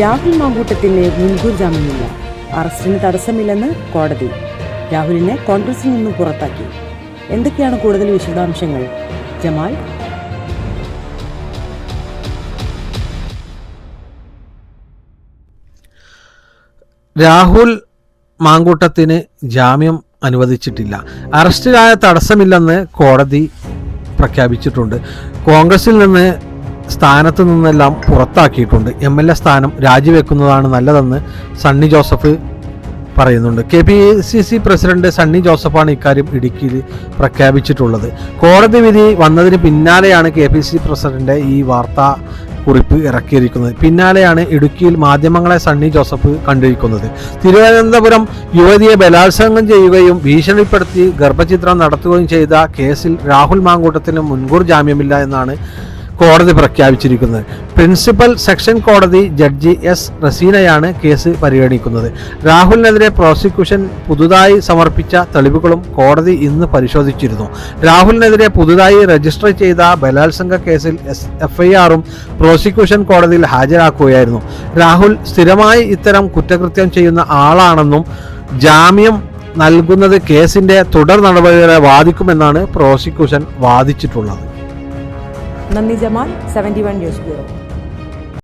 രാഹുൽ മാങ്കൂട്ടത്തിന് മുൻകൂർ ജാമ്യമില്ല. അറസ്റ്റിന് തടസ്സമില്ലെന്ന് കോടതി. രാഹുലിനെ കോൺഗ്രസിൽ നിന്ന് പുറത്താക്കി. എന്തൊക്കെയാണ് കൂടുതൽ വിശദാംശങ്ങൾ? ജമാൽ. രാഹുൽ മാങ്കൂട്ടത്തിന് ജാമ്യം അനുവദിച്ചിട്ടില്ല. അറസ്റ്റിലായ തടസ്സമില്ലെന്ന് കോടതി പ്രഖ്യാപിച്ചിട്ടുണ്ട്. കോൺഗ്രസിൽ നിന്ന് സ്ഥാനത്ത് നിന്നെല്ലാം പുറത്താക്കിയിട്ടുണ്ട്. MLA സ്ഥാനം രാജിവെക്കുന്നതാണ് നല്ലതെന്ന് സണ്ണി ജോസഫ് പറയുന്നുണ്ട്. KPCC പ്രസിഡന്റ് സണ്ണി ജോസഫാണ് ഇക്കാര്യം ഇടുക്കിയിൽ പ്രഖ്യാപിച്ചിട്ടുള്ളത്. കോടതി വിധി വന്നതിന് പിന്നാലെയാണ് KPCC പ്രസിഡന്റ് ഈ വാർത്താ കുറിപ്പ് ഇറക്കിയിരിക്കുന്നത്. പിന്നാലെയാണ് ഇടുക്കിയിൽ മാധ്യമങ്ങളെ സണ്ണി ജോസഫ് കണ്ടിരിക്കുന്നത്. തിരുവനന്തപുരം യുവതിയെ ബലാത്സംഗം ചെയ്യുകയും ഭീഷണിപ്പെടുത്തി ഗർഭചിത്രം നടത്തുകയും ചെയ്ത കേസിൽ രാഹുൽ മാങ്കൂട്ടത്തിന് മുൻകൂർ ജാമ്യമില്ല എന്നാണ് കോടതി പ്രഖ്യാപിച്ചിരിക്കുന്നത്. പ്രിൻസിപ്പൽ സെക്ഷൻ കോടതി ജഡ്ജി S. റസീനയാണ് കേസ് പരിഗണിക്കുന്നത്. രാഹുലിനെതിരെ പ്രോസിക്യൂഷൻ പുതുതായി സമർപ്പിച്ച തെളിവുകളും കോടതി ഇന്ന് പരിശോധിച്ചിരുന്നു. രാഹുലിനെതിരെ പുതുതായി രജിസ്റ്റർ ചെയ്ത ബലാത്സംഗ കേസിൽ FIRഉം പ്രോസിക്യൂഷൻ കോടതിയിൽ ഹാജരാക്കുകയായിരുന്നു. രാഹുൽ സ്ഥിരമായി ഇത്തരം കുറ്റകൃത്യം ചെയ്യുന്ന ആളാണെന്നും ജാമ്യം നൽകുന്നത് കേസിന്റെ തുടർ നടപടികളെ ബാധിക്കുമെന്നാണ് പ്രോസിക്യൂഷൻ വാദിച്ചിട്ടുള്ളത്. നന്ദി ജമാൽ. 71 news bureau.